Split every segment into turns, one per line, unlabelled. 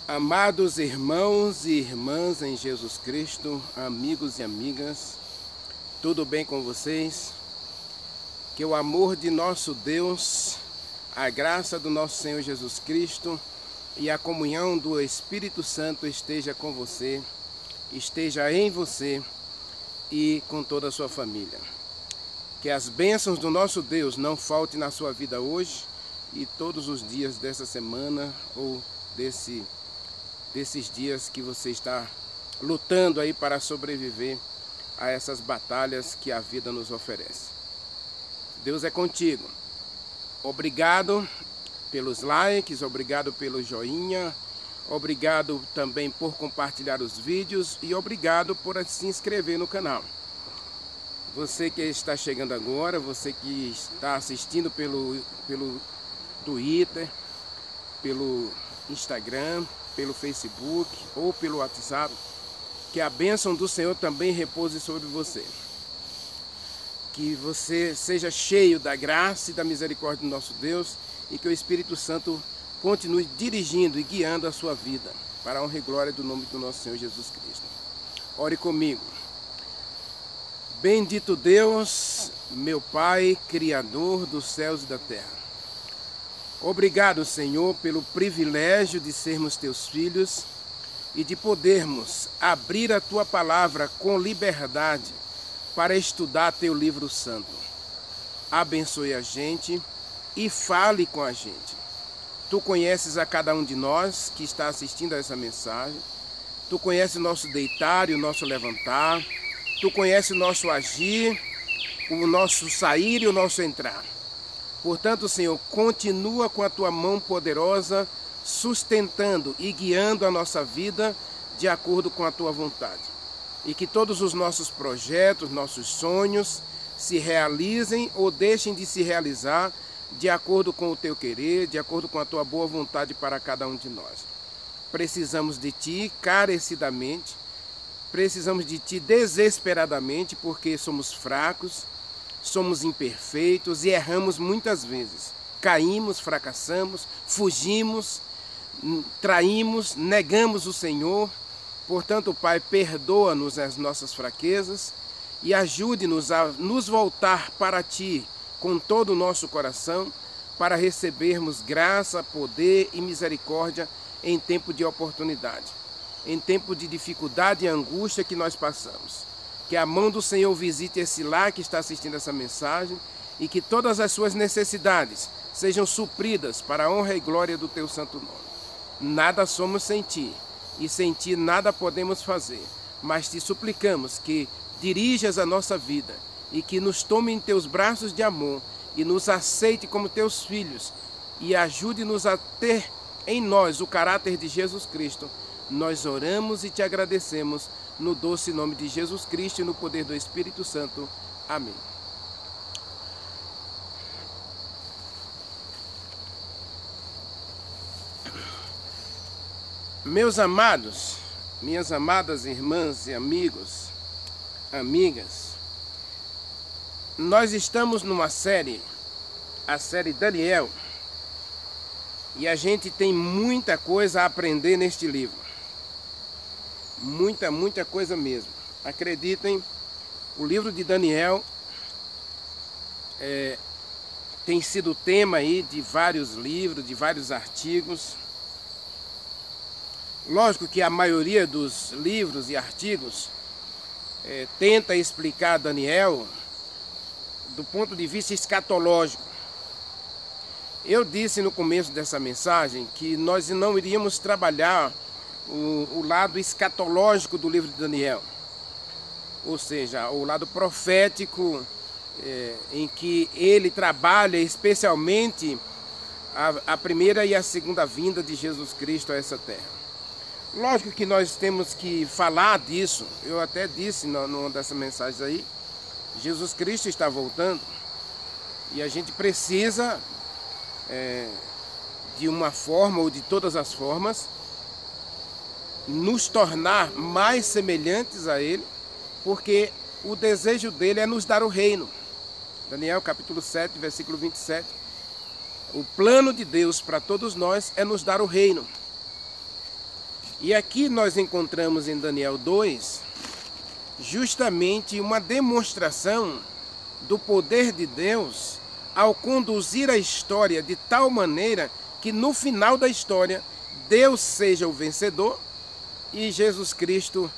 Amados irmãos e irmãs em Jesus Cristo, amigos e amigas, tudo bem com vocês? Que o amor de nosso Deus, a graça do nosso Senhor Jesus Cristo e a comunhão do Espírito Santo esteja com você, esteja em você e com toda a sua família. Que as bênçãos do nosso Deus não faltem na sua vida hoje e todos os dias dessa semana ou desses dias que você está lutando aí para sobreviver a essas batalhas que a vida nos oferece. Deus é contigo. Obrigado pelos likes, obrigado pelo joinha, obrigado também por compartilhar os vídeos e obrigado por se inscrever no canal. Você que está chegando agora, você que está assistindo pelo Twitter, pelo Instagram, pelo Facebook ou pelo WhatsApp, que a bênção do Senhor também repouse sobre você. Que você seja cheio da graça e da misericórdia do nosso Deus e que o Espírito Santo continue dirigindo e guiando a sua vida para a honra e glória do nome do nosso Senhor Jesus Cristo. Ore comigo. Bendito Deus, meu Pai, Criador dos céus e da terra. Obrigado, Senhor, pelo privilégio de sermos teus filhos e de podermos abrir a tua palavra com liberdade para estudar teu livro santo. Abençoe a gente e fale com a gente. Tu conheces a cada um de nós que está assistindo a essa mensagem. Tu conheces o nosso deitar e o nosso levantar. Tu conheces o nosso agir, o nosso sair e o nosso entrar. Portanto, Senhor, continua com a tua mão poderosa, sustentando e guiando a nossa vida de acordo com a tua vontade. E que todos os nossos projetos, nossos sonhos, se realizem ou deixem de se realizar de acordo com o teu querer, de acordo com a tua boa vontade para cada um de nós. Precisamos de ti carecidamente, precisamos de ti desesperadamente, porque somos fracos, somos imperfeitos e erramos muitas vezes. Caímos, fracassamos, fugimos, traímos, negamos o Senhor. Portanto, Pai, perdoa-nos as nossas fraquezas e ajude-nos a nos voltar para Ti com todo o nosso coração para recebermos graça, poder e misericórdia em tempo de oportunidade, em tempo de dificuldade e angústia que nós passamos. Que a mão do Senhor visite esse lar que está assistindo essa mensagem e que todas as suas necessidades sejam supridas para a honra e glória do teu santo nome. Nada somos sem ti e sem ti nada podemos fazer, mas te suplicamos que dirijas a nossa vida e que nos tome em teus braços de amor e nos aceite como teus filhos e ajude-nos a ter em nós o caráter de Jesus Cristo. Nós oramos e te agradecemos no doce nome de Jesus Cristo e no poder do Espírito Santo. Amém. Meus amados, minhas amadas irmãs e amigos, amigas, nós estamos numa série, a série Daniel, e a gente tem muita coisa a aprender neste livro. Muita coisa mesmo. Acreditem, o livro de Daniel tem sido tema aí de vários livros, de vários artigos. Lógico que a maioria dos livros e artigos tenta explicar Daniel do ponto de vista escatológico. Eu disse no começo dessa mensagem que nós não iríamos trabalhar o lado escatológico do livro de Daniel, ou seja, o lado profético em que ele trabalha especialmente a primeira e a segunda vinda de Jesus Cristo a essa terra. Lógico que nós temos que falar disso, eu até disse numa dessas mensagens aí, Jesus Cristo está voltando e a gente precisa, de uma forma ou de todas as formas, nos tornar mais semelhantes a Ele, porque o desejo dele é nos dar o reino. Daniel capítulo 7, versículo 27. O plano de Deus para todos nós é nos dar o reino. E aqui nós encontramos em Daniel 2 justamente uma demonstração do poder de Deus ao conduzir a história de tal maneira que no final da história Deus seja o vencedor e Jesus Cristo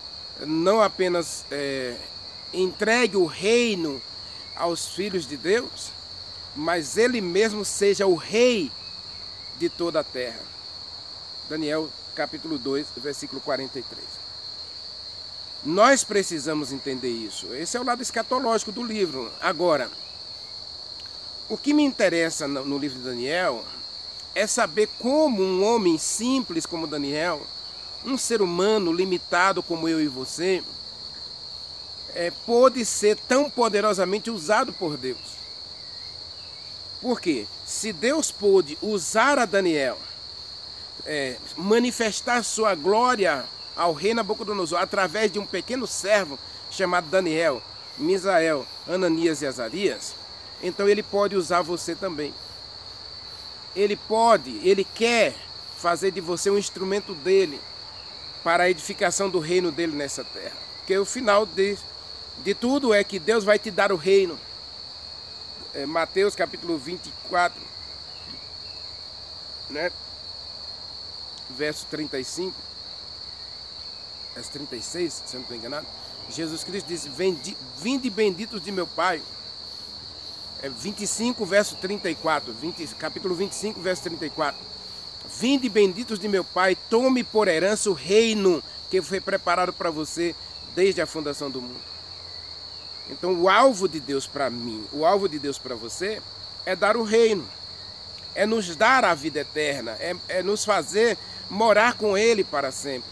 não apenas entregue o reino aos filhos de Deus, mas ele mesmo seja o rei de toda a terra. Daniel capítulo 2, versículo 43. Nós precisamos entender isso. Esse é o lado escatológico do livro. Agora, o que me interessa no livro de Daniel é saber como um homem simples como Daniel, um ser humano limitado como eu e você, pôde ser tão poderosamente usado por Deus. Por quê? Se Deus pôde usar a Daniel, manifestar sua glória ao rei Nabucodonosor através de um pequeno servo chamado Daniel, Misael, Ananias e Azarias, então ele pode usar você também. Ele quer fazer de você um instrumento dele para a edificação do reino dele nessa terra. Porque o final de tudo é que Deus vai te dar o reino. Mateus capítulo 24, né? Verso 35, verso 36, se eu não estou enganado. Jesus Cristo disse: vinde benditos de meu Pai. 25, verso 34, capítulo 25, verso 34. Vinde benditos de meu Pai, tome por herança o reino que foi preparado para você desde a fundação do mundo. Então o alvo de Deus para mim, o alvo de Deus para você é dar o reino, é nos dar a vida eterna, é nos fazer morar com Ele para sempre.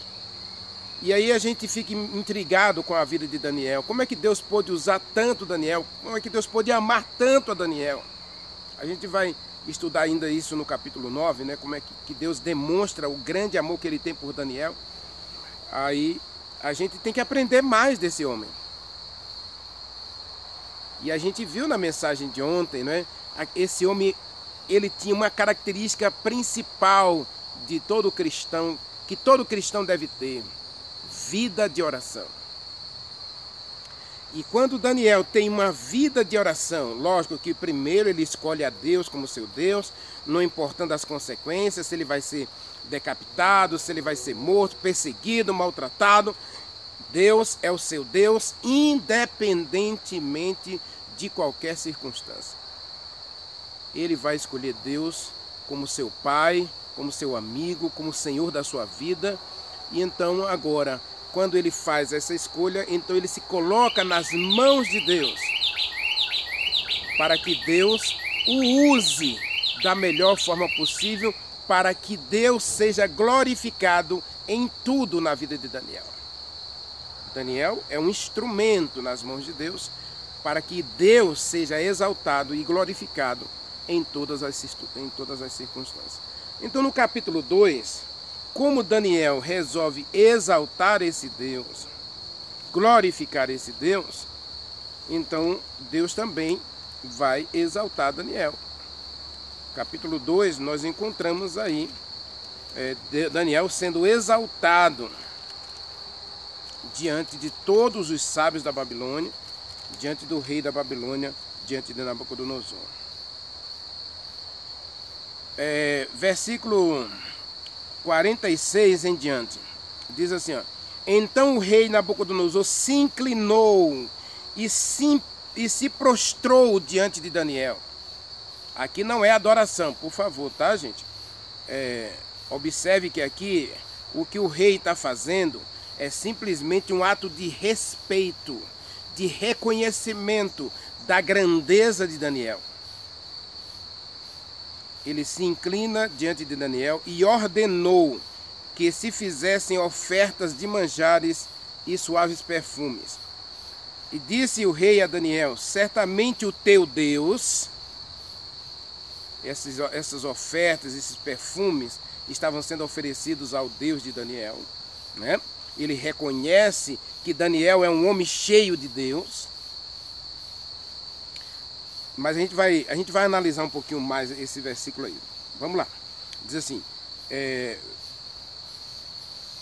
E aí a gente fica intrigado com a vida de Daniel. Como é que Deus pôde usar tanto Daniel? Como é que Deus pôde amar tanto a Daniel? A gente vai estudar ainda isso no capítulo 9, né? Como é que Deus demonstra o grande amor que Ele tem por Daniel. Aí a gente tem que aprender mais desse homem. E a gente viu na mensagem de ontem, né? Esse homem, ele tinha uma característica principal de todo cristão, que todo cristão deve ter: vida de oração. E quando Daniel tem uma vida de oração, lógico que primeiro ele escolhe a Deus como seu Deus, não importando as consequências, se ele vai ser decapitado, se ele vai ser morto, perseguido, maltratado. Deus é o seu Deus, independentemente de qualquer circunstância. Ele vai escolher Deus como seu Pai, como seu amigo, como Senhor da sua vida. E então agora, quando ele faz essa escolha, então ele se coloca nas mãos de Deus, para que Deus o use da melhor forma possível, para que Deus seja glorificado em tudo na vida de Daniel. Daniel é um instrumento nas mãos de Deus, para que Deus seja exaltado e glorificado em todas as circunstâncias. Então no capítulo 2, como Daniel resolve exaltar esse Deus, glorificar esse Deus, então Deus também vai exaltar Daniel. Capítulo 2, nós encontramos aí Daniel sendo exaltado diante de todos os sábios da Babilônia, diante do rei da Babilônia, diante de Nabucodonosor. Versículo 46 em diante, diz assim, ó: então o rei Nabucodonosor se inclinou e se prostrou diante de Daniel. Aqui não é adoração, por favor, tá, gente? Observe que aqui o que o rei está fazendo é simplesmente um ato de respeito, de reconhecimento da grandeza de Daniel. Ele se inclina diante de Daniel e ordenou que se fizessem ofertas de manjares e suaves perfumes. E disse o rei a Daniel: certamente o teu Deus, essas ofertas, esses perfumes estavam sendo oferecidos ao Deus de Daniel, né? Ele reconhece que Daniel é um homem cheio de Deus. Mas a gente vai analisar um pouquinho mais esse versículo aí. Vamos lá. Diz assim: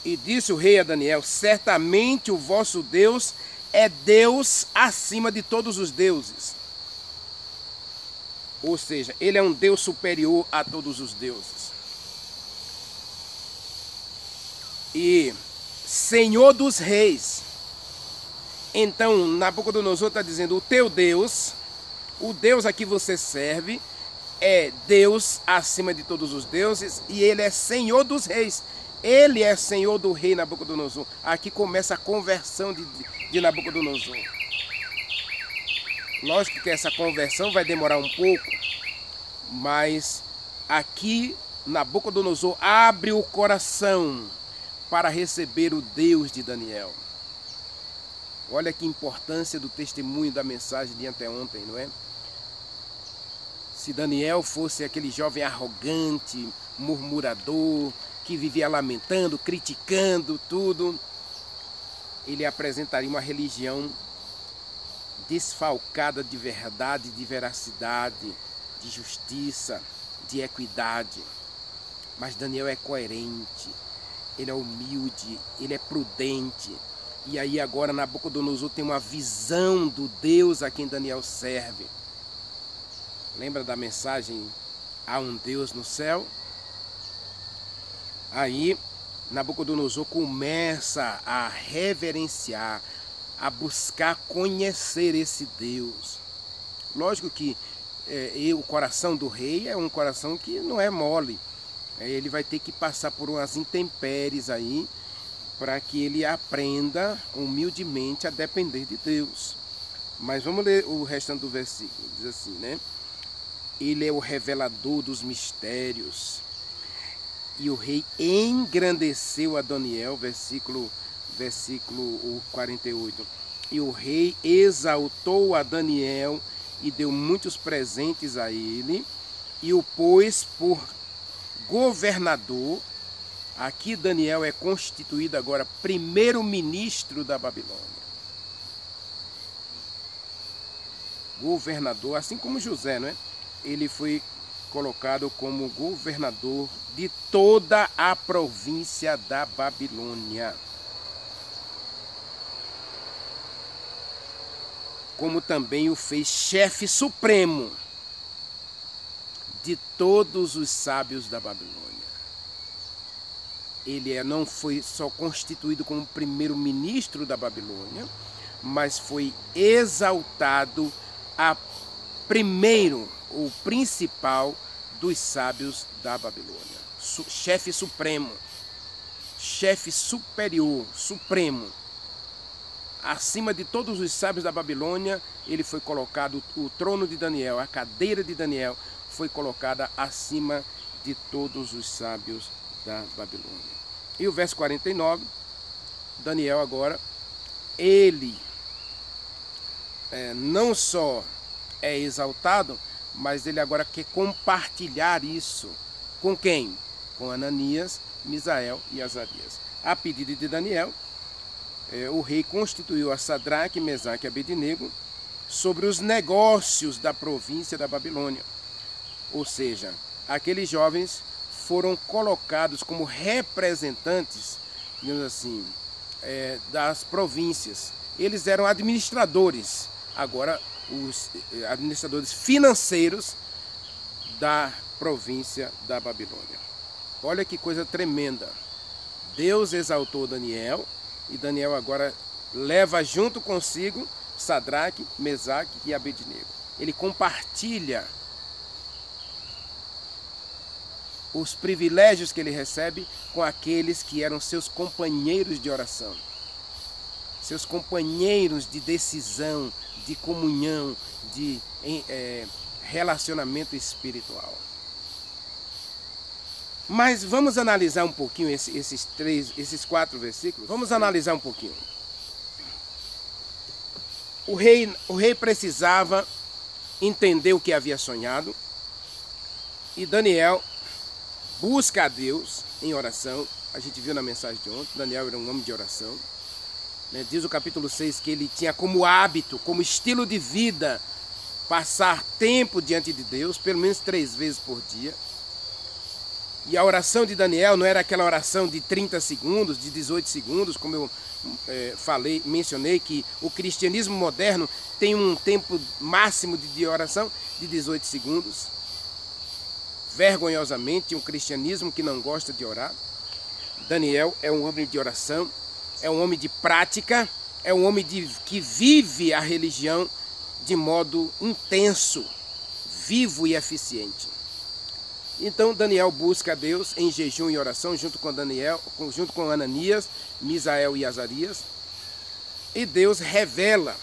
E disse o rei a Daniel: certamente o vosso Deus é Deus acima de todos os deuses. Ou seja, ele é um Deus superior a todos os deuses. E Senhor dos reis. Então Nabucodonosor está dizendo: o teu Deus, o Deus a que você serve, é Deus acima de todos os deuses, e ele é Senhor dos reis. Ele é Senhor do rei Nabucodonosor. Aqui começa a conversão de Nabucodonosor. Lógico que essa conversão vai demorar um pouco, mas aqui Nabucodonosor abre o coração para receber o Deus de Daniel. Olha que importância do testemunho da mensagem de anteontem, não é? Se Daniel fosse aquele jovem arrogante, murmurador, que vivia lamentando, criticando tudo, ele apresentaria uma religião desfalcada de verdade, de veracidade, de justiça, de equidade. Mas Daniel é coerente, ele é humilde, ele é prudente. E aí agora Nabucodonosor tem uma visão do Deus a quem Daniel serve. Lembra da mensagem: há um Deus no céu? Aí Nabucodonosor começa a reverenciar, a buscar conhecer esse Deus. Lógico que o coração do rei é um coração que não é mole. Ele vai ter que passar por umas intempéries aí, para que ele aprenda humildemente a depender de Deus. Mas vamos ler o restante do versículo. Diz assim, né? Ele é o revelador dos mistérios. E o rei engrandeceu a Daniel, versículo 48. E o rei exaltou a Daniel e deu muitos presentes a ele, e o pôs por governador. Aqui Daniel é constituído agora primeiro-ministro da Babilônia. Governador, assim como José, não é? Ele foi colocado como governador de toda a província da Babilônia. Como também o fez chefe supremo de todos os sábios da Babilônia. Ele não foi só constituído como primeiro-ministro da Babilônia, mas foi exaltado a primeiro, o principal dos sábios da Babilônia. Chefe supremo, chefe superior, supremo. Acima de todos os sábios da Babilônia, ele foi colocado, o trono de Daniel, a cadeira de Daniel, foi colocada acima de todos os sábios da Babilônia. E o verso 49, Daniel agora, ele não só é exaltado, mas ele agora quer compartilhar isso. Com quem? Com Ananias, Misael e Azarias. A pedido de Daniel, o rei constituiu a Sadraque, Mesaque e Abednego sobre os negócios da província da Babilônia. Ou seja, aqueles jovens foram colocados como representantes, digamos assim, das províncias. Eles eram administradores, agora os administradores financeiros da província da Babilônia. Olha que coisa tremenda. Deus exaltou Daniel, e Daniel agora leva junto consigo Sadraque, Mesaque e Abednego. Ele compartilha os privilégios que ele recebe com aqueles que eram seus companheiros de oração, seus companheiros de decisão, de comunhão, de relacionamento espiritual. Mas vamos analisar um pouquinho esses 4 versículos. Vamos analisar um pouquinho. O rei precisava entender o que havia sonhado, e Daniel busca a Deus em oração. A gente viu na mensagem de ontem, Daniel era um homem de oração. Diz o capítulo 6 que ele tinha como hábito, como estilo de vida, passar tempo diante de Deus, pelo menos 3 vezes por dia. E a oração de Daniel não era aquela oração de 30 segundos, de 18 segundos, como eu mencionei que o cristianismo moderno tem um tempo máximo de oração de 18 segundos. Vergonhosamente, um cristianismo que não gosta de orar. Daniel é um homem de oração, é um homem de prática, é um homem que vive a religião de modo intenso, vivo e eficiente. Então Daniel busca a Deus em jejum e oração junto com Ananias, Misael e Azarias. E Deus revela,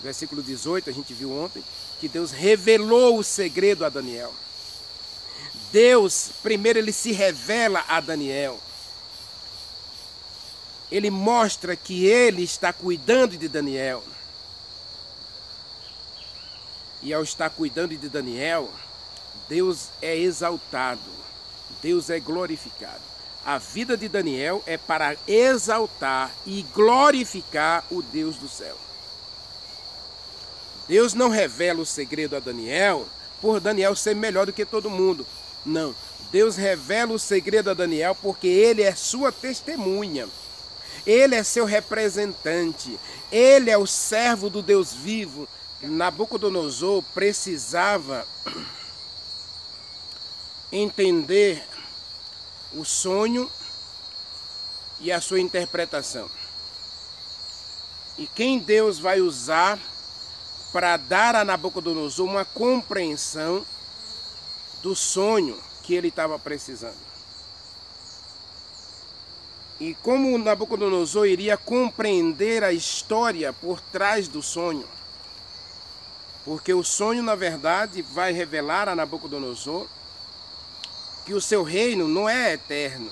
versículo 18, a gente viu ontem, que Deus revelou o segredo a Daniel. Deus, primeiro ele se revela a Daniel. Ele mostra que ele está cuidando de Daniel. E ao estar cuidando de Daniel, Deus é exaltado, Deus é glorificado. A vida de Daniel é para exaltar e glorificar o Deus do céu. Deus não revela o segredo a Daniel por Daniel ser melhor do que todo mundo. Não, Deus revela o segredo a Daniel porque ele é sua testemunha. Ele é seu representante. Ele é o servo do Deus vivo. Nabucodonosor precisava entender o sonho e a sua interpretação. E quem Deus vai usar para dar a Nabucodonosor uma compreensão do sonho que ele estava precisando. E como Nabucodonosor iria compreender a história por trás do sonho? Porque o sonho, na verdade, vai revelar a Nabucodonosor que o seu reino não é eterno,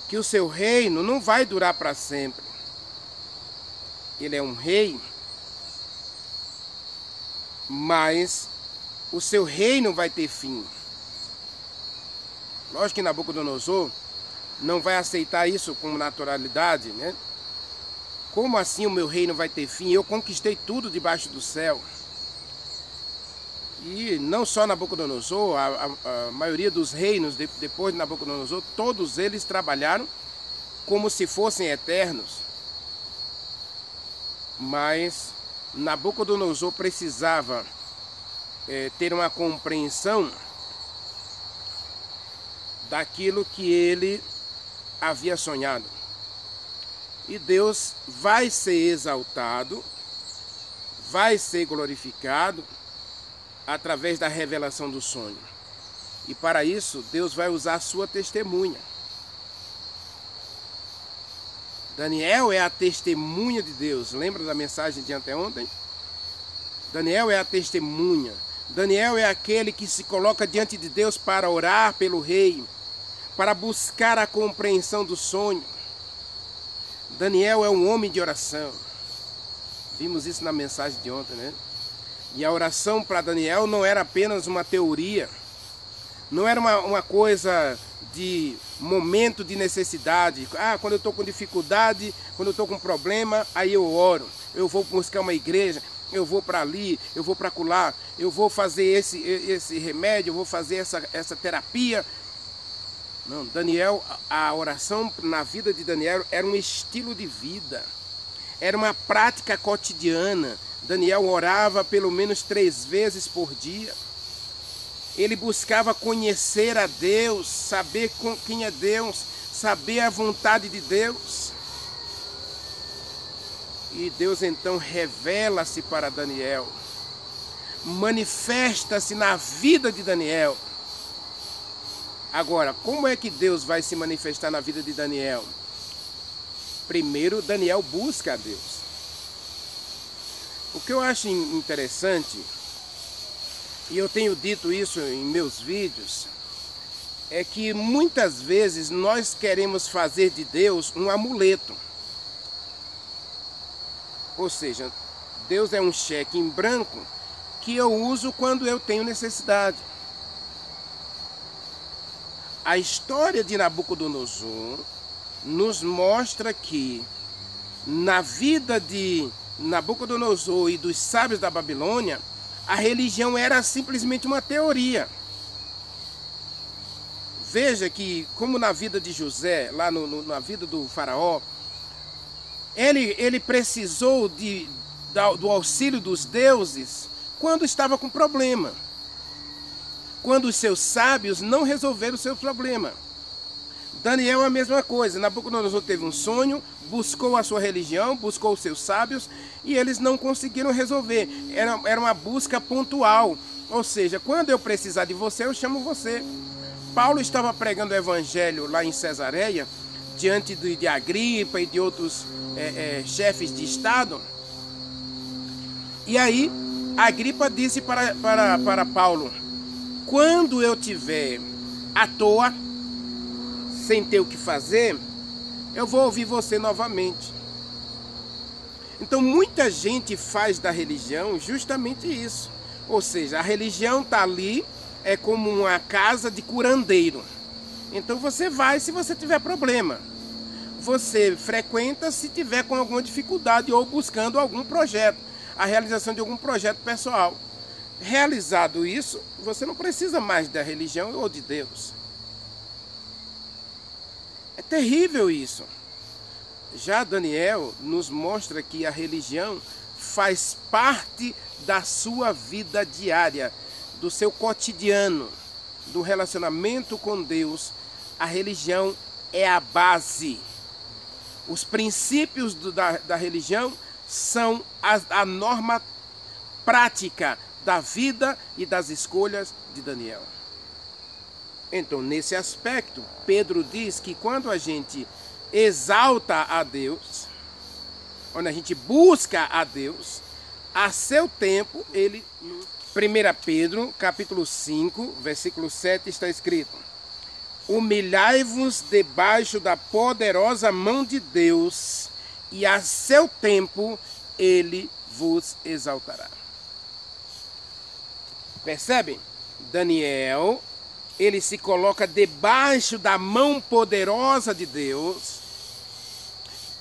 que o seu reino não vai durar para sempre. Ele é um rei, mas o seu reino vai ter fim. Lógico que Nabucodonosor não vai aceitar isso com naturalidade, né? Como assim o meu reino vai ter fim? Eu conquistei tudo debaixo do céu. E não só Nabucodonosor, a maioria dos reinos depois de Nabucodonosor, todos eles trabalharam como se fossem eternos. Mas Nabucodonosor precisava ter uma compreensão daquilo que ele havia sonhado. E Deus vai ser exaltado, vai ser glorificado através da revelação do sonho. E para isso, Deus vai usar a sua testemunha. Daniel é a testemunha de Deus. Lembra da mensagem de anteontem? Daniel é a testemunha. Daniel é aquele que se coloca diante de Deus para orar pelo rei, para buscar a compreensão do sonho. Daniel é um homem de oração. Vimos isso na mensagem de ontem, né? E a oração para Daniel não era apenas uma teoria, não era uma coisa de momento de necessidade. Quando eu estou com dificuldade, quando eu estou com problema, aí eu oro. Eu vou buscar uma igreja, eu vou para ali, eu vou para acolá, eu vou fazer esse remédio, eu vou fazer essa terapia. Não, Daniel, a oração na vida de Daniel era um estilo de vida, era uma prática cotidiana. Daniel orava pelo menos 3 vezes por dia. Ele buscava conhecer a Deus, saber quem é Deus, saber a vontade de Deus. E Deus então revela-se para Daniel, manifesta-se na vida de Daniel. Agora, como é que Deus vai se manifestar na vida de Daniel? Primeiro, Daniel busca a Deus. O que eu acho interessante, e eu tenho dito isso em meus vídeos, é que muitas vezes nós queremos fazer de Deus um amuleto. Ou seja, Deus é um cheque em branco que eu uso quando eu tenho necessidade. A história de Nabucodonosor nos mostra que na vida de Nabucodonosor e dos sábios da Babilônia, a religião era simplesmente uma teoria. Veja que, como na vida de José, lá na vida do faraó, ele precisou do auxílio dos deuses quando estava com problema. Quando os seus sábios não resolveram o seu problema. Daniel é a mesma coisa. Nabucodonosor teve um sonho, buscou a sua religião, buscou os seus sábios e eles não conseguiram resolver. Era uma busca pontual. Ou seja, quando eu precisar de você, eu chamo você. Paulo estava pregando o evangelho lá em Cesareia, diante de Agripa e de outros chefes de estado. E aí, Agripa disse para Paulo: quando eu tiver à toa, sem ter o que fazer, eu vou ouvir você novamente. Então muita gente faz da religião justamente isso. Ou seja, a religião está ali, é como uma casa de curandeiro. Então você vai se você tiver problema. Você frequenta se tiver com alguma dificuldade ou buscando algum projeto, a realização de algum projeto pessoal. Realizado isso, você não precisa mais da religião ou de Deus. É terrível isso. Já Daniel nos mostra que a religião faz parte da sua vida diária, do seu cotidiano, do relacionamento com Deus. A religião é a base. Os princípios da religião são a norma prática da vida e das escolhas de Daniel. Então, nesse aspecto, Pedro diz que quando a gente exalta a Deus, quando a gente busca a Deus, a seu tempo, ele... 1 Pedro, capítulo 5, versículo 7, está escrito: humilhai-vos debaixo da poderosa mão de Deus, e a seu tempo ele vos exaltará. Percebem? Daniel, ele se coloca debaixo da mão poderosa de Deus,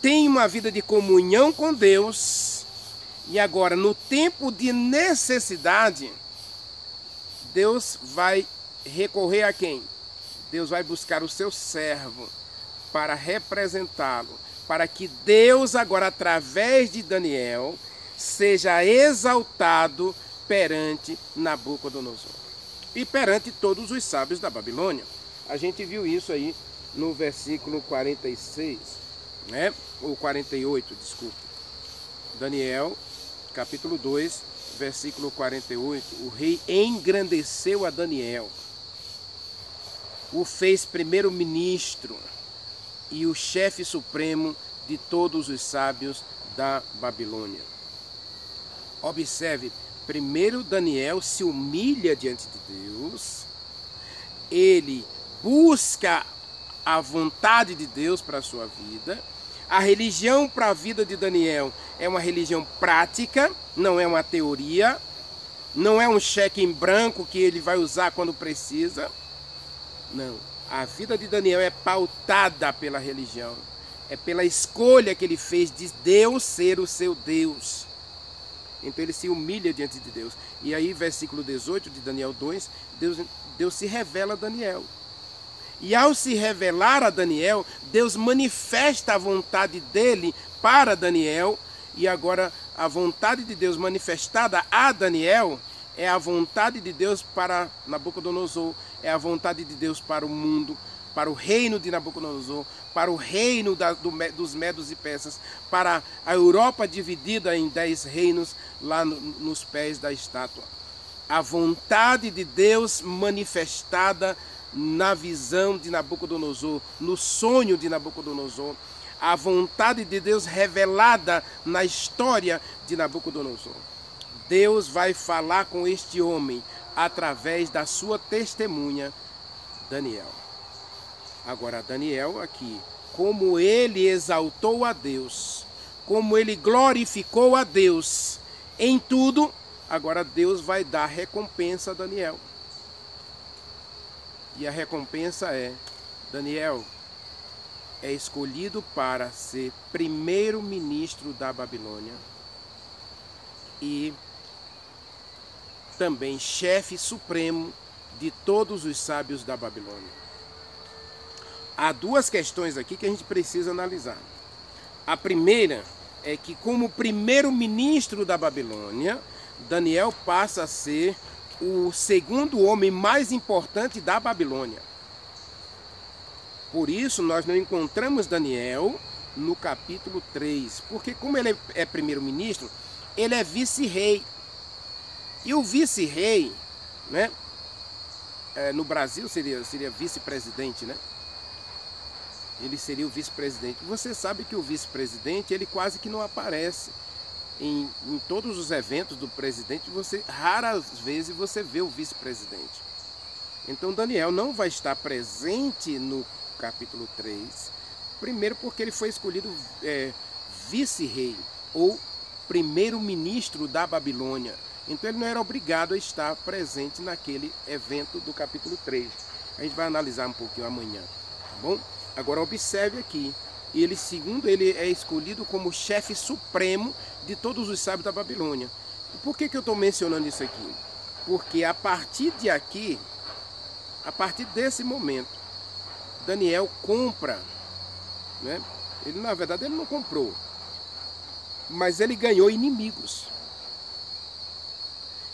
tem uma vida de comunhão com Deus, e agora, no tempo de necessidade, Deus vai recorrer a quem? Deus vai buscar o seu servo para representá-lo, para que Deus agora, através de Daniel, seja exaltado perante Nabucodonosor e perante todos os sábios da Babilônia. A gente viu isso aí no versículo 46, né? Ou 48, desculpa. Daniel, capítulo 2, versículo 48. O rei engrandeceu a Daniel, o fez primeiro-ministro e o chefe supremo de todos os sábios da Babilônia. Observe, primeiro Daniel se humilha diante de Deus, ele busca a vontade de Deus para a sua vida. A religião para a vida de Daniel é uma religião prática, não é uma teoria, não é um cheque em branco que ele vai usar quando precisa. Não, a vida de Daniel é pautada pela religião, é pela escolha que ele fez de Deus ser o seu Deus. Então ele se humilha diante de Deus. E aí, versículo 18 de Daniel 2, Deus se revela a Daniel. E ao se revelar a Daniel, Deus manifesta a vontade dele para Daniel. E agora a vontade de Deus manifestada a Daniel é a vontade de Deus para Nabucodonosor, é a vontade de Deus para o mundo, para o reino de Nabucodonosor, para o reino dos medos e persas, para a Europa dividida em 10 reinos lá nos pés da estátua. A vontade de Deus manifestada na visão de Nabucodonosor, no sonho de Nabucodonosor, a vontade de Deus revelada na história de Nabucodonosor. Deus vai falar com este homem através da sua testemunha, Daniel. Agora, Daniel aqui, como ele exaltou a Deus, como ele glorificou a Deus em tudo, agora Deus vai dar recompensa a Daniel. E a recompensa é: Daniel é escolhido para ser primeiro-ministro da Babilônia e também chefe supremo de todos os sábios da Babilônia. há duas questões aqui que a gente precisa analisar. A primeira é que, como primeiro-ministro da Babilônia, Daniel passa a ser o segundo homem mais importante da Babilônia. Por isso, nós não encontramos Daniel no capítulo 3, porque como ele é primeiro-ministro, ele é vice-rei. E o vice-rei, né, no Brasil seria vice-presidente, né? Ele seria o vice-presidente. Você sabe que o vice-presidente, ele quase que não aparece em todos os eventos do presidente. Raras vezes você vê o vice-presidente. Então Daniel não vai estar presente no capítulo 3, primeiro porque ele foi escolhido vice-rei ou primeiro-ministro da Babilônia. Então ele não era obrigado a estar presente naquele evento do capítulo 3. A gente vai analisar um pouquinho amanhã, tá bom? Agora observe aqui, segundo ele é escolhido como chefe supremo de todos os sábios da Babilônia. Por que eu estou mencionando isso aqui? Porque a partir de aqui, a partir desse momento, Daniel compra, né? Ele, na verdade, ele não comprou, mas ele ganhou inimigos.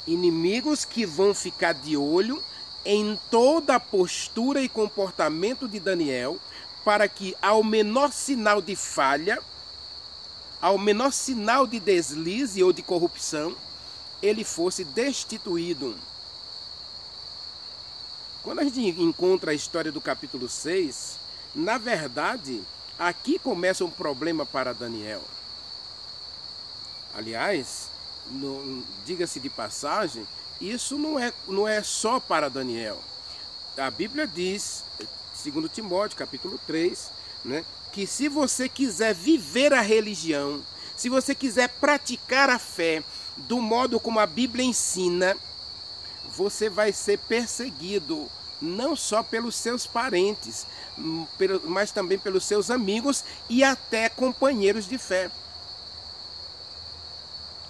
Inimigos que vão ficar de olho em toda a postura e comportamento de Daniel, para que ao menor sinal de falha, ao menor sinal de deslize ou de corrupção, ele fosse destituído. Quando a gente encontra a história do capítulo 6, na verdade, aqui começa um problema para Daniel. Aliás, diga-se de passagem, isso não é só para Daniel. A Bíblia diz, segundo Timóteo, capítulo 3, né, que se você quiser viver a religião, se você quiser praticar a fé do modo como a Bíblia ensina, você vai ser perseguido, não só pelos seus parentes, mas também pelos seus amigos e até companheiros de fé.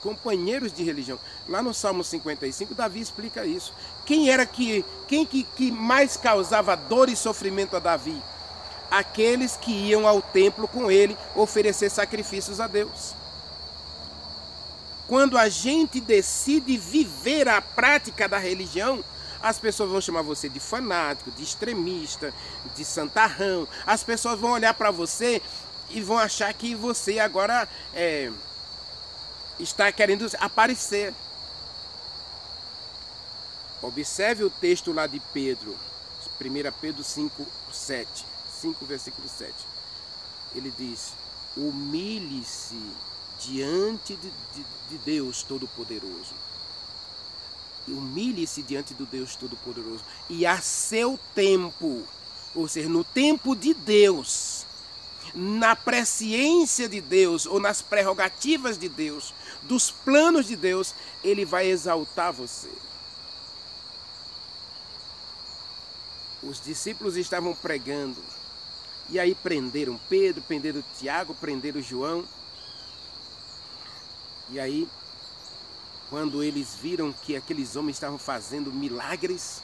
Companheiros de religião. Lá no Salmo 55, Davi explica isso. Quem que mais causava dor e sofrimento a Davi? Aqueles que iam ao templo com ele oferecer sacrifícios a Deus. Quando a gente decide viver a prática da religião, as pessoas vão chamar você de fanático, de extremista, de santarrão. As pessoas vão olhar para você e vão achar que você agora está querendo aparecer. Observe o texto lá de Pedro, 1 Pedro 5, versículo 7. Ele diz: humilhe-se diante de Deus Todo-Poderoso. Humilhe-se diante do Deus Todo-Poderoso. E a seu tempo, ou seja, no tempo de Deus, na presciência de Deus, ou nas prerrogativas de Deus, dos planos de Deus, Ele vai exaltar você. Os discípulos estavam pregando, e aí prenderam Pedro, prenderam Tiago, prenderam João. E aí, quando eles viram que aqueles homens estavam fazendo milagres,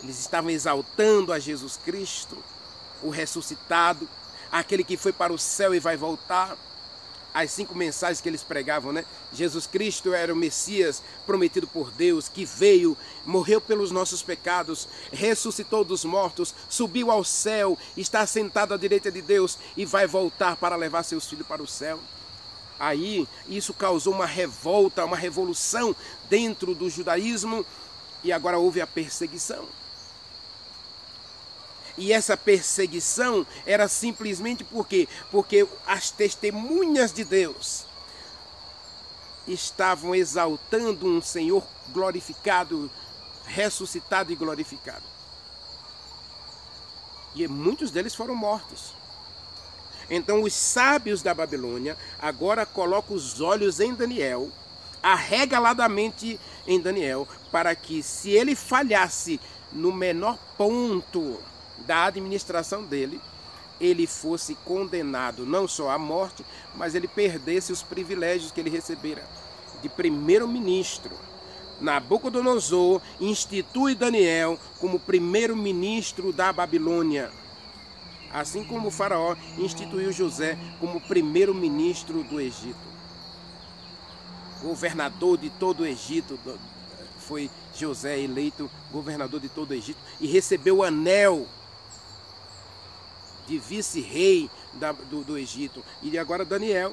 eles estavam exaltando a Jesus Cristo, o ressuscitado, aquele que foi para o céu e vai voltar. As 5 mensagens que eles pregavam, né? Jesus Cristo era o Messias prometido por Deus, que veio, morreu pelos nossos pecados, ressuscitou dos mortos, subiu ao céu, está sentado à direita de Deus e vai voltar para levar seus filhos para o céu. Aí isso causou uma revolta, uma revolução dentro do judaísmo, e agora houve a perseguição. E essa perseguição era simplesmente porque as testemunhas de Deus estavam exaltando um Senhor glorificado, ressuscitado e glorificado. E muitos deles foram mortos. Então os sábios da Babilônia agora colocam os olhos em Daniel, arregaladamente em Daniel, para que, se ele falhasse no menor ponto da administração dele, ele fosse condenado não só à morte, mas ele perdesse os privilégios que ele recebera de primeiro-ministro. Nabucodonosor institui Daniel como primeiro-ministro da Babilônia. assim como o faraó instituiu José como primeiro-ministro do Egito. Governador de todo o Egito, foi José eleito governador de todo o Egito e recebeu o anel de vice-rei do Egito. E agora Daniel,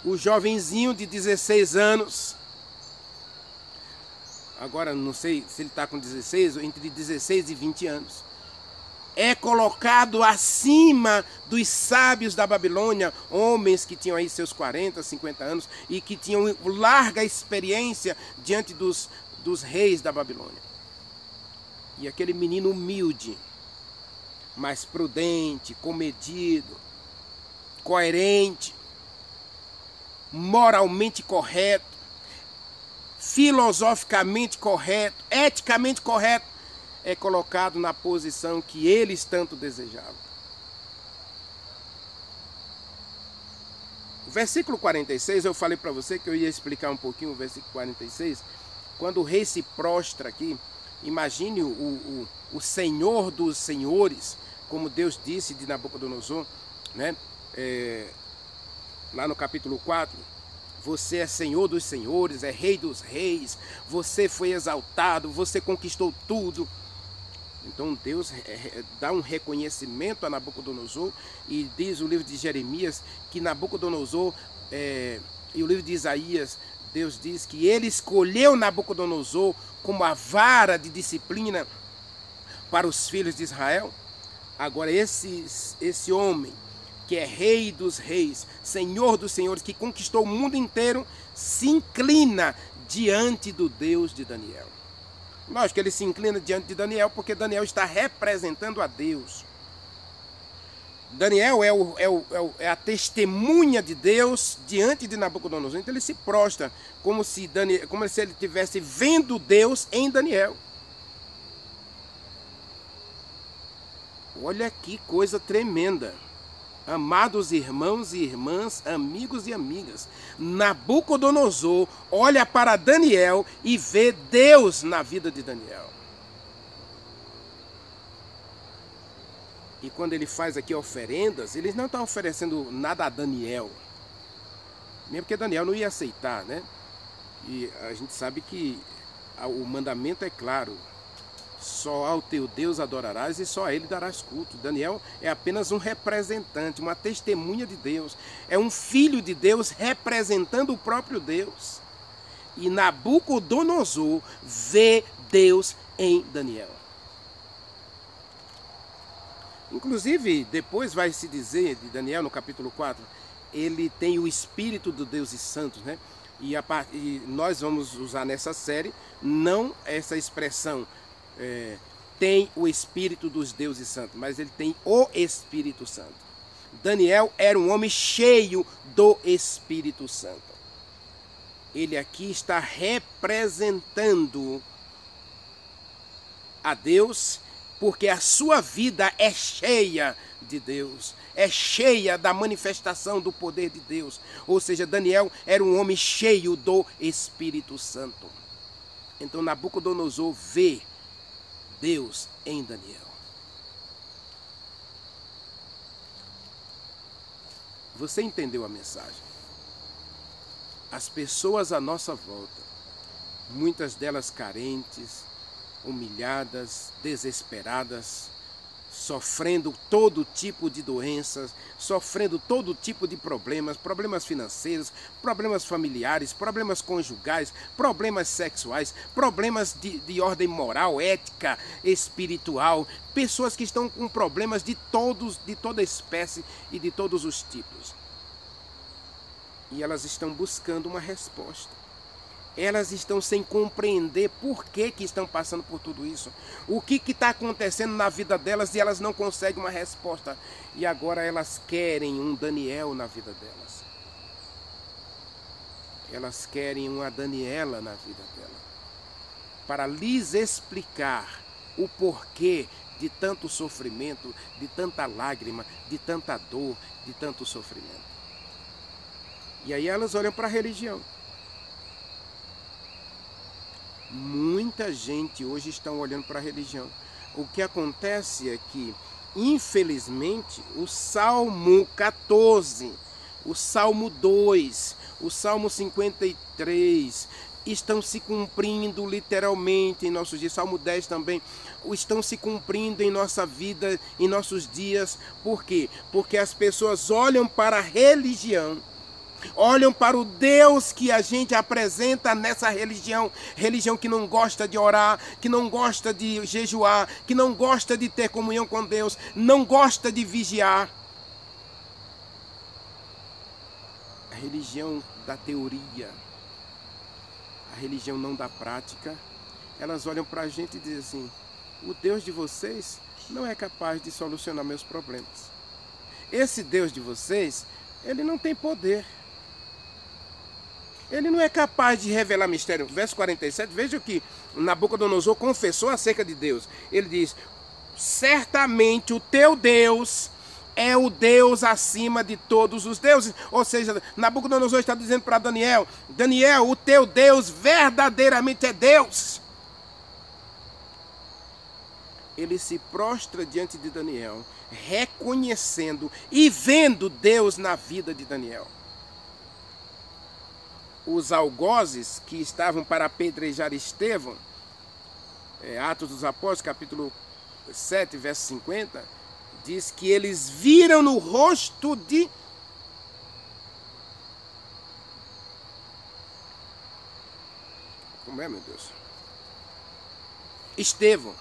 o jovenzinho de 16 anos, agora não sei se ele está com 16 ou entre 16 e 20 anos, é colocado acima dos sábios da Babilônia, homens que tinham aí seus 40, 50 anos e que tinham larga experiência diante dos reis da Babilônia. E aquele menino humilde, mas prudente, comedido, coerente, moralmente correto, filosoficamente correto, eticamente correto, é colocado na posição que eles tanto desejavam. O versículo 46, eu falei para você que eu ia explicar um pouquinho o versículo 46. Quando o rei se prostra aqui, imagine o Senhor dos senhores, como Deus disse de Nabucodonosor, né? Lá no capítulo 4, você é Senhor dos senhores, é Rei dos reis, você foi exaltado, você conquistou tudo. Então Deus dá um reconhecimento a Nabucodonosor e diz o livro de Jeremias que Nabucodonosor, e o livro de Isaías, Deus diz que ele escolheu Nabucodonosor como a vara de disciplina para os filhos de Israel. Agora esse homem que é Rei dos reis, Senhor dos senhores, que conquistou o mundo inteiro, se inclina diante do Deus de Daniel. Lógico que ele se inclina diante de Daniel, porque Daniel está representando a Deus. Daniel é a testemunha de Deus diante de Nabucodonosor. Então ele se prostra como se ele estivesse vendo Deus em Daniel. Olha que coisa tremenda. Amados irmãos e irmãs, amigos e amigas, Nabucodonosor olha para Daniel e vê Deus na vida de Daniel. E quando ele faz aqui oferendas, ele não está oferecendo nada a Daniel, mesmo porque Daniel não ia aceitar, né? E a gente sabe que o mandamento é claro: só ao teu Deus adorarás e só a ele darás culto. Daniel é apenas um representante, uma testemunha de Deus. É um filho de Deus representando o próprio Deus. E Nabucodonosor vê Deus em Daniel. Inclusive, depois vai se dizer de Daniel, no capítulo 4, ele tem o Espírito do Deus e Santos, né? E nós vamos usar nessa série, não essa expressão, tem o Espírito dos deuses santos, mas ele tem o Espírito Santo. Daniel era um homem cheio do Espírito Santo. Ele aqui está representando a Deus, porque a sua vida é cheia de Deus, é cheia da manifestação do poder de Deus. Ou seja, Daniel era um homem cheio do Espírito Santo. Então Nabucodonosor vê Deus em Daniel. Você entendeu a mensagem? As pessoas à nossa volta, muitas delas carentes, humilhadas, desesperadas, sofrendo todo tipo de doenças, sofrendo todo tipo de problemas, problemas financeiros, problemas familiares, problemas conjugais, problemas sexuais, problemas de ordem moral, ética, espiritual, pessoas que estão com problemas de toda espécie e de todos os tipos. E elas estão buscando uma resposta. Elas estão sem compreender por que estão passando por tudo isso. O que está acontecendo na vida delas e elas não conseguem uma resposta. E agora elas querem um Daniel na vida delas. Elas querem uma Daniela na vida dela. Para lhes explicar o porquê de tanto sofrimento, de tanta lágrima, de tanta dor, de tanto sofrimento. E aí elas olham para a religião. Muita gente hoje está olhando para a religião. O que acontece é que infelizmente, o Salmo 14, o Salmo 2, o Salmo 53 estão se cumprindo literalmente em nossos dias. Salmo 10 também estão se cumprindo em nossa vida, em nossos dias. Por quê? Porque as pessoas olham para a religião, olham para o Deus que a gente apresenta nessa religião, religião que não gosta de orar, que não gosta de jejuar, que não gosta de ter comunhão com Deus, não gosta de vigiar. A religião da teoria, a religião não da prática. Elas olham para a gente e dizem assim: o Deus de vocês não é capaz de solucionar meus problemas. Esse Deus de vocês, ele não tem poder. Ele não é capaz de revelar mistério. Verso 47, veja o que Nabucodonosor confessou acerca de Deus. Ele diz: certamente o teu Deus é o Deus acima de todos os deuses. Ou seja, Nabucodonosor está dizendo para Daniel: Daniel, o teu Deus verdadeiramente é Deus. Ele se prostra diante de Daniel, reconhecendo e vendo Deus na vida de Daniel. Os algozes que estavam para apedrejar Estevão, Atos dos Apóstolos, capítulo 7, verso 50, diz que eles viram no rosto de como é, meu Deus? Estevão.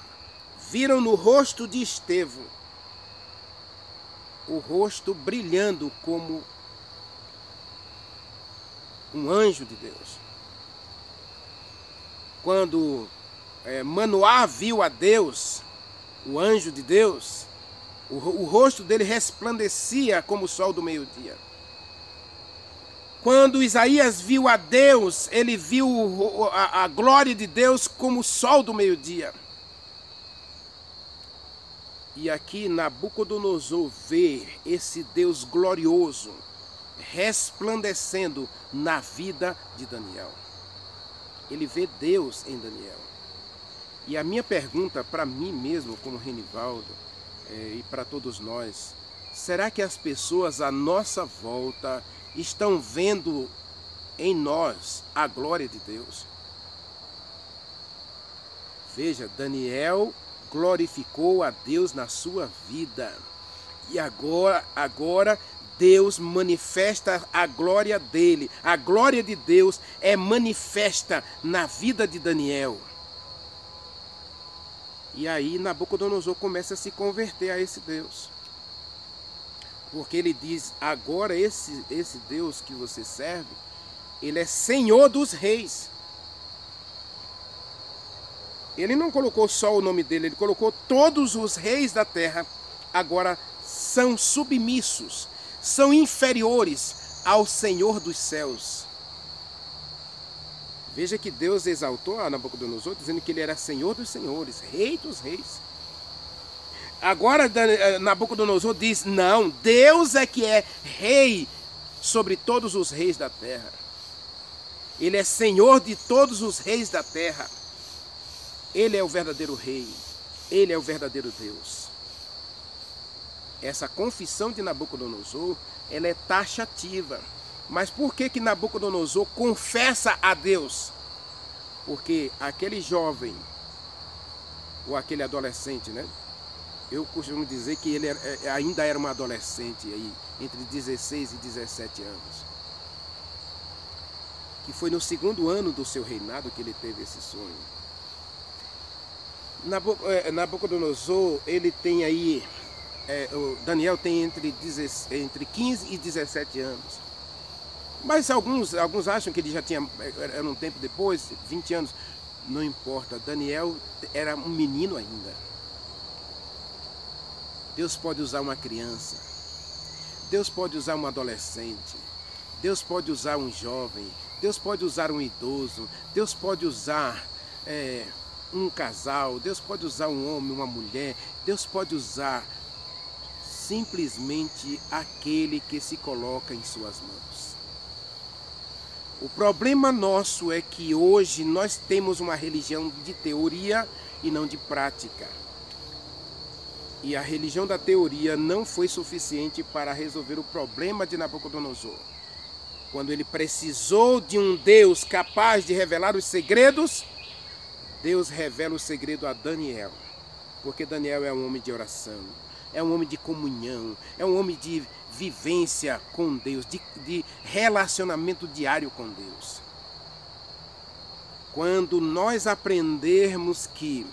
Viram no rosto de Estevão o rosto brilhando como um anjo de Deus. Quando Manoá viu a Deus, o anjo de Deus, o rosto dele resplandecia como o sol do meio-dia. Quando Isaías viu a Deus, ele viu a glória de Deus como o sol do meio-dia. E aqui Nabucodonosor vê esse Deus glorioso resplandecendo na vida de Daniel. Ele vê Deus em Daniel. E a minha pergunta para mim mesmo, como Renivaldo, e para todos nós: será que as pessoas à nossa volta estão vendo em nós a glória de Deus? Veja, Daniel glorificou a Deus na sua vida. E agora Deus manifesta a glória dele. A glória de Deus é manifesta na vida de Daniel. E aí Nabucodonosor começa a se converter a esse Deus. Porque ele diz: agora esse Deus que você serve, ele é Senhor dos reis. Ele não colocou só o nome dele, ele colocou todos os reis da terra. Agora são submissos, são inferiores ao Senhor dos céus. Veja que Deus exaltou a Nabucodonosor, dizendo que ele era Senhor dos senhores, Rei dos reis. Agora Nabucodonosor diz: não, Deus é que é Rei sobre todos os reis da terra. Ele é Senhor de todos os reis da terra. Ele é o verdadeiro Rei. Ele é o verdadeiro Deus. Essa confissão de Nabucodonosor, ela é taxativa. Mas por que Nabucodonosor confessa a Deus? Porque aquele jovem, ou aquele adolescente, né? Eu costumo dizer que ele ainda era um adolescente, aí, entre 16 e 17 anos. Que foi no segundo ano do seu reinado que ele teve esse sonho. Nabucodonosor, ele tem aí, Daniel tem entre 15 e 17 anos. Mas alguns acham que ele já tinha, era um tempo depois, 20 anos. Não importa, Daniel era um menino ainda. Deus pode usar uma criança. Deus pode usar um adolescente. Deus pode usar um jovem. Deus pode usar um idoso. Deus pode usar um casal. Deus pode usar um homem, uma mulher. Deus pode usar simplesmente aquele que se coloca em suas mãos. O problema nosso é que hoje nós temos uma religião de teoria e não de prática. E a religião da teoria não foi suficiente para resolver o problema de Nabucodonosor. Quando ele precisou de um Deus capaz de revelar os segredos, Deus revela o segredo a Daniel. Porque Daniel é um homem de oração, é um homem de comunhão, é um homem de vivência com Deus, de relacionamento diário com Deus. Quando nós aprendermos que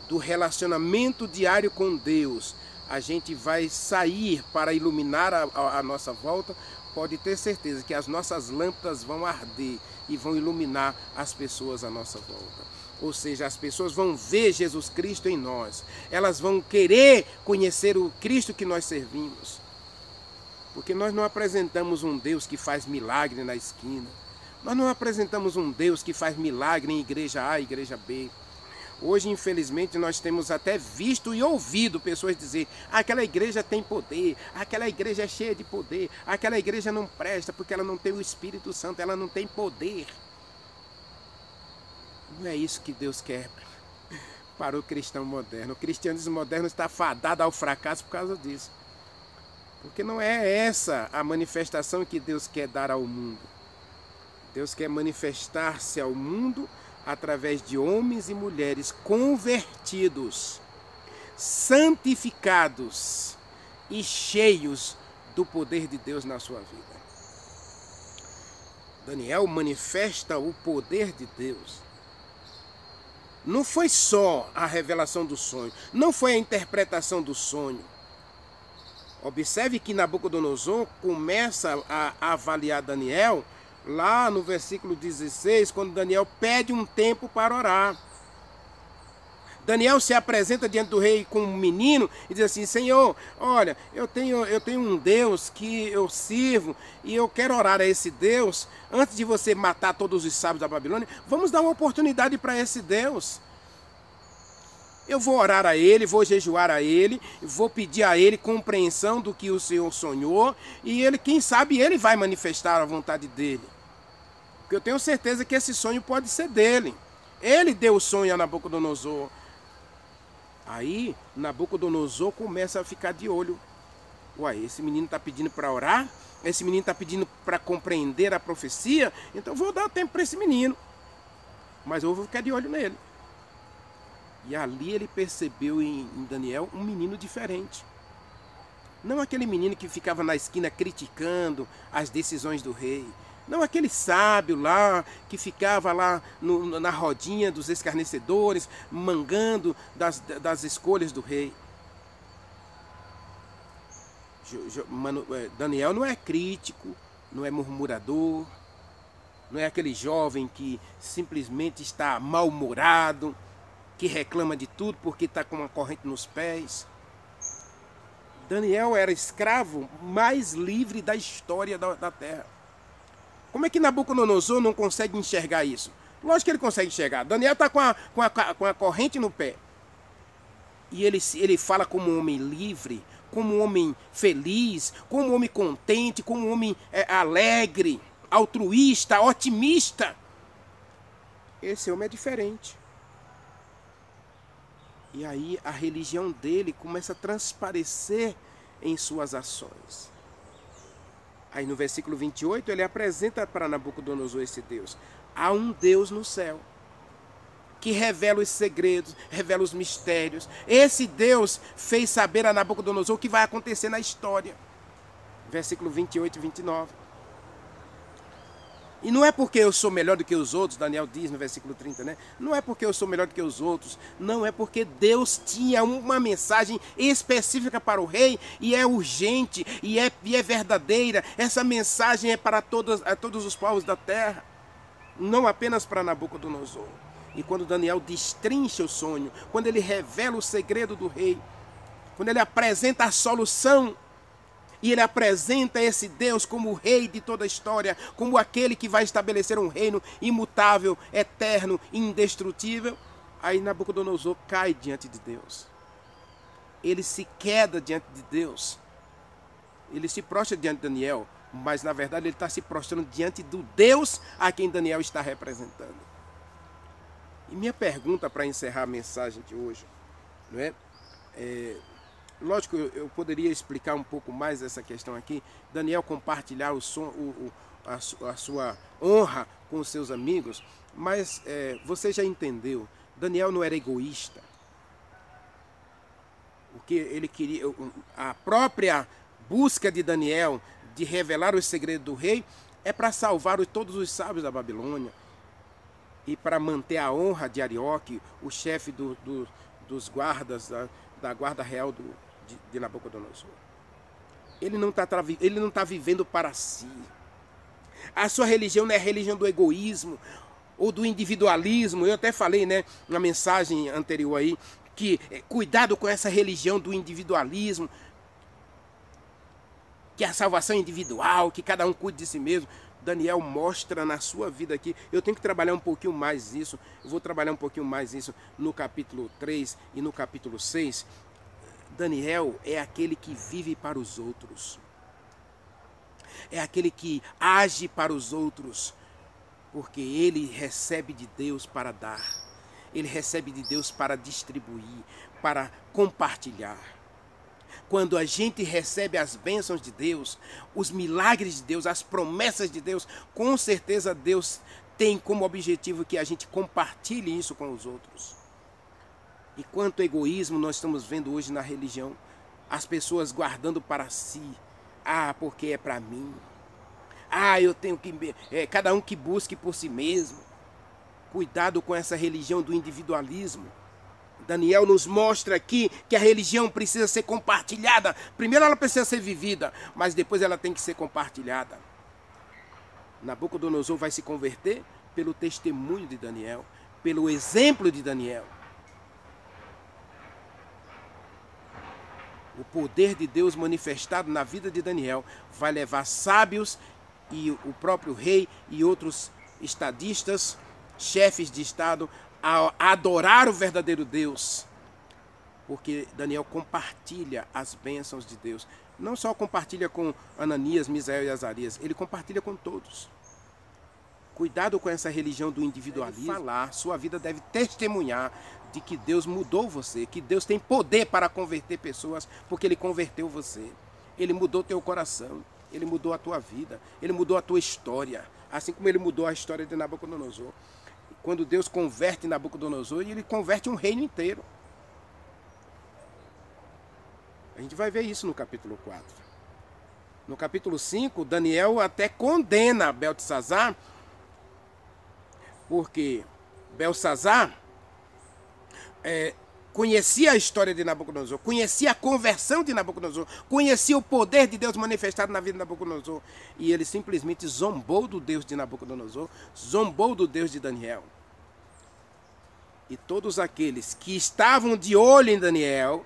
do relacionamento diário com Deus a gente vai sair para iluminar a nossa volta, pode ter certeza que as nossas lâmpadas vão arder e vão iluminar as pessoas à nossa volta. Ou seja, as pessoas vão ver Jesus Cristo em nós. Elas vão querer conhecer o Cristo que nós servimos. Porque nós não apresentamos um Deus que faz milagre na esquina. Nós não apresentamos um Deus que faz milagre em igreja A, igreja B. Hoje, infelizmente, nós temos até visto e ouvido pessoas dizer: aquela igreja tem poder, aquela igreja é cheia de poder, aquela igreja não presta porque ela não tem o Espírito Santo, ela não tem poder. Não é isso que Deus quer para o cristão moderno. O cristianismo moderno está fadado ao fracasso por causa disso. Porque não é essa a manifestação que Deus quer dar ao mundo. Deus quer manifestar-se ao mundo através de homens e mulheres convertidos, santificados e cheios do poder de Deus na sua vida. Daniel manifesta o poder de Deus. Não foi só a revelação do sonho, não foi a interpretação do sonho. Observe que Nabucodonosor começa a avaliar Daniel lá no versículo 16, quando Daniel pede um tempo para orar. Daniel se apresenta diante do rei com um menino e diz assim: Senhor, olha, eu tenho um Deus que eu sirvo e eu quero orar a esse Deus. Antes de você matar todos os sábios da Babilônia, vamos dar uma oportunidade para esse Deus. Eu vou orar a ele, vou jejuar a ele, vou pedir a ele compreensão do que o Senhor sonhou e ele, quem sabe, ele vai manifestar a vontade dele. Porque eu tenho certeza que esse sonho pode ser dele. Ele deu o sonho a Nabucodonosor. Aí Nabucodonosor começa a ficar de olho. Uai, esse menino está pedindo para orar? Esse menino está pedindo para compreender a profecia? Então eu vou dar tempo para esse menino. Mas eu vou ficar de olho nele. E ali ele percebeu em Daniel um menino diferente. Não aquele menino que ficava na esquina criticando as decisões do rei. Não aquele sábio lá, que ficava lá na rodinha dos escarnecedores, mangando das escolhas do rei. Daniel não é crítico, não é murmurador, não é aquele jovem que simplesmente está mal-humorado, que reclama de tudo porque está com uma corrente nos pés. Daniel era escravo mais livre da história da terra. Como é que Nabucodonosor não consegue enxergar isso? Lógico que ele consegue enxergar. Daniel está com a corrente no pé. E ele fala como um homem livre, como um homem feliz, como um homem contente, como um homem alegre, altruísta, otimista. Esse homem é diferente. E aí a religião dele começa a transparecer em suas ações. Aí no versículo 28 ele apresenta para Nabucodonosor esse Deus. Há um Deus no céu que revela os segredos, revela os mistérios. Esse Deus fez saber a Nabucodonosor o que vai acontecer na história. Versículo 28 e 29. E não é porque eu sou melhor do que os outros, Daniel diz no versículo 30, né? Não é porque eu sou melhor do que os outros, não, é porque Deus tinha uma mensagem específica para o rei, e é urgente, e é verdadeira. Essa mensagem é para todos os povos da terra, não apenas para Nabucodonosor. E quando Daniel destrincha o sonho, quando ele revela o segredo do rei, quando ele apresenta a solução, e ele apresenta esse Deus como o rei de toda a história, como aquele que vai estabelecer um reino imutável, eterno, indestrutível. Aí Nabucodonosor cai diante de Deus. Ele se queda diante de Deus. Ele se prostra diante de Daniel, mas na verdade ele está se prostrando diante do Deus a quem Daniel está representando. E minha pergunta para encerrar a mensagem de hoje, não é? lógico, eu poderia explicar um pouco mais essa questão aqui. Daniel compartilhar a sua honra com os seus amigos, mas você já entendeu, Daniel não era egoísta. O que ele queria, a própria busca de Daniel de revelar os segredos do rei é para salvar todos os sábios da Babilônia e para manter a honra de Arioque, o chefe dos guardas da guarda real de Nabucodonosor. Ele não está vivendo para si. A sua religião não é a religião do egoísmo ou do individualismo. Eu até falei, né, na mensagem anterior aí, que cuidado com essa religião do individualismo, que a salvação é individual, que cada um cuide de si mesmo. Daniel mostra na sua vida aqui. Eu tenho que trabalhar um pouquinho mais isso. Eu vou trabalhar um pouquinho mais isso no capítulo 3 e no capítulo 6. Daniel é aquele que vive para os outros. É aquele que age para os outros, porque ele recebe de Deus para dar. Ele recebe de Deus para distribuir, para compartilhar. Quando a gente recebe as bênçãos de Deus, os milagres de Deus, as promessas de Deus, com certeza Deus tem como objetivo que a gente compartilhe isso com os outros. E quanto egoísmo nós estamos vendo hoje na religião, as pessoas guardando para si. Ah, porque é para mim. Ah, eu tenho que... cada um que busque por si mesmo. Cuidado com essa religião do individualismo. Daniel nos mostra aqui que a religião precisa ser compartilhada. Primeiro ela precisa ser vivida, mas depois ela tem que ser compartilhada. Nabucodonosor vai se converter pelo testemunho de Daniel, pelo exemplo de Daniel. O poder de Deus manifestado na vida de Daniel vai levar sábios e o próprio rei e outros estadistas, chefes de estado, a adorar o verdadeiro Deus. Porque Daniel compartilha as bênçãos de Deus. Não só compartilha com Ananias, Misael e Azarias, ele compartilha com todos. Cuidado com essa religião do individualismo. Falar, sua vida deve testemunhar de que Deus mudou você, que Deus tem poder para converter pessoas, porque Ele converteu você. Ele mudou teu coração, Ele mudou a tua vida, Ele mudou a tua história, assim como Ele mudou a história de Nabucodonosor. Quando Deus converte Nabucodonosor, Ele converte um reino inteiro. A gente vai ver isso no capítulo 4. No capítulo 5, Daniel até condena Beltesazar, porque Beltesazar conhecia a história de Nabucodonosor, conhecia a conversão de Nabucodonosor, conhecia o poder de Deus manifestado na vida de Nabucodonosor, e ele simplesmente zombou do Deus de Nabucodonosor, zombou do Deus de Daniel. E todos aqueles que estavam de olho em Daniel,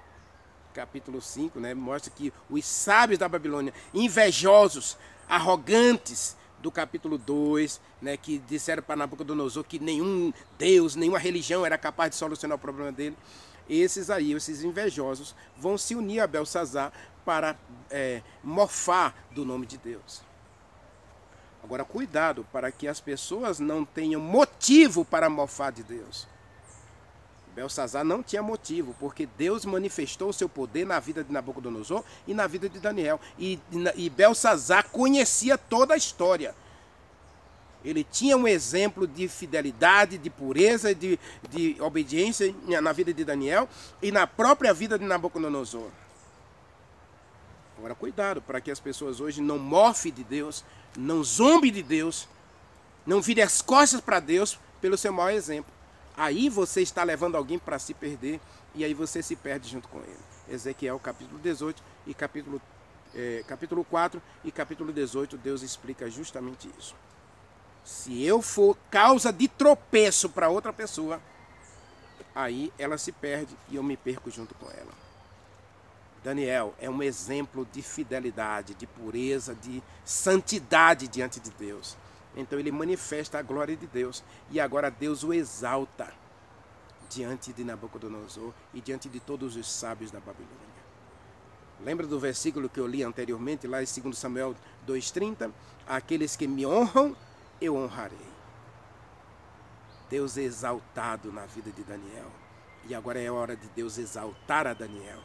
capítulo 5, né, mostra que os sábios da Babilônia, invejosos, arrogantes, do capítulo 2, né, que disseram para Nabucodonosor que nenhum Deus, nenhuma religião era capaz de solucionar o problema dele. Esses aí, esses invejosos, vão se unir a Beltesazar para mofar do nome de Deus. Agora, cuidado para que as pessoas não tenham motivo para mofar de Deus. Beltesazar não tinha motivo, porque Deus manifestou o seu poder na vida de Nabucodonosor e na vida de Daniel. E Beltesazar conhecia toda a história. Ele tinha um exemplo de fidelidade, de pureza, de obediência na vida de Daniel e na própria vida de Nabucodonosor. Agora, cuidado para que as pessoas hoje não mofem de Deus, não zombem de Deus, não virem as costas para Deus pelo seu mau exemplo. Aí você está levando alguém para se perder e aí você se perde junto com ele. Ezequiel capítulo 18 e capítulo 4 e capítulo 18, Deus explica justamente isso. Se eu for causa de tropeço para outra pessoa, aí ela se perde e eu me perco junto com ela. Daniel é um exemplo de fidelidade, de pureza, de santidade diante de Deus. Então ele manifesta a glória de Deus. E agora Deus o exalta diante de Nabucodonosor e diante de todos os sábios da Babilônia. Lembra do versículo que eu li anteriormente, lá em 2 Samuel 2,30? Aqueles que me honram, eu honrarei. Deus exaltado na vida de Daniel. E agora é hora de Deus exaltar a Daniel.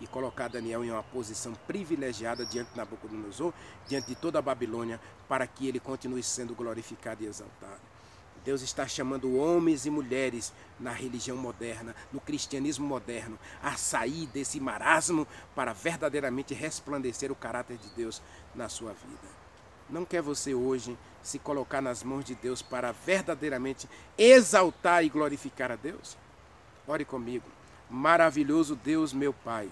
e colocar Daniel em uma posição privilegiada diante de Nabucodonosor, diante de toda a Babilônia, para que ele continue sendo glorificado e exaltado. Deus está chamando homens e mulheres na religião moderna, no cristianismo moderno, a sair desse marasmo para verdadeiramente resplandecer o caráter de Deus na sua vida. Não quer você hoje se colocar nas mãos de Deus para verdadeiramente exaltar e glorificar a Deus? Ore comigo. Maravilhoso Deus, meu Pai,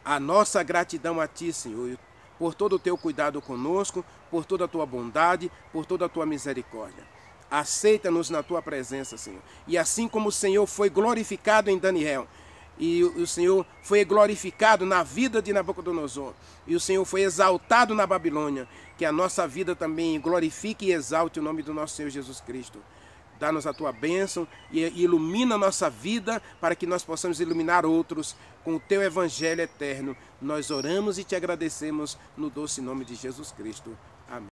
a nossa gratidão a Ti, Senhor, por todo o Teu cuidado conosco, por toda a Tua bondade, por toda a Tua misericórdia. Aceita-nos na Tua presença, Senhor. E assim como o Senhor foi glorificado em Daniel, e o Senhor foi glorificado na vida de Nabucodonosor, e o Senhor foi exaltado na Babilônia, que a nossa vida também glorifique e exalte o nome do nosso Senhor Jesus Cristo. Dá-nos a Tua bênção e ilumina a nossa vida para que nós possamos iluminar outros com o Teu Evangelho eterno. Nós oramos e Te agradecemos no doce nome de Jesus Cristo.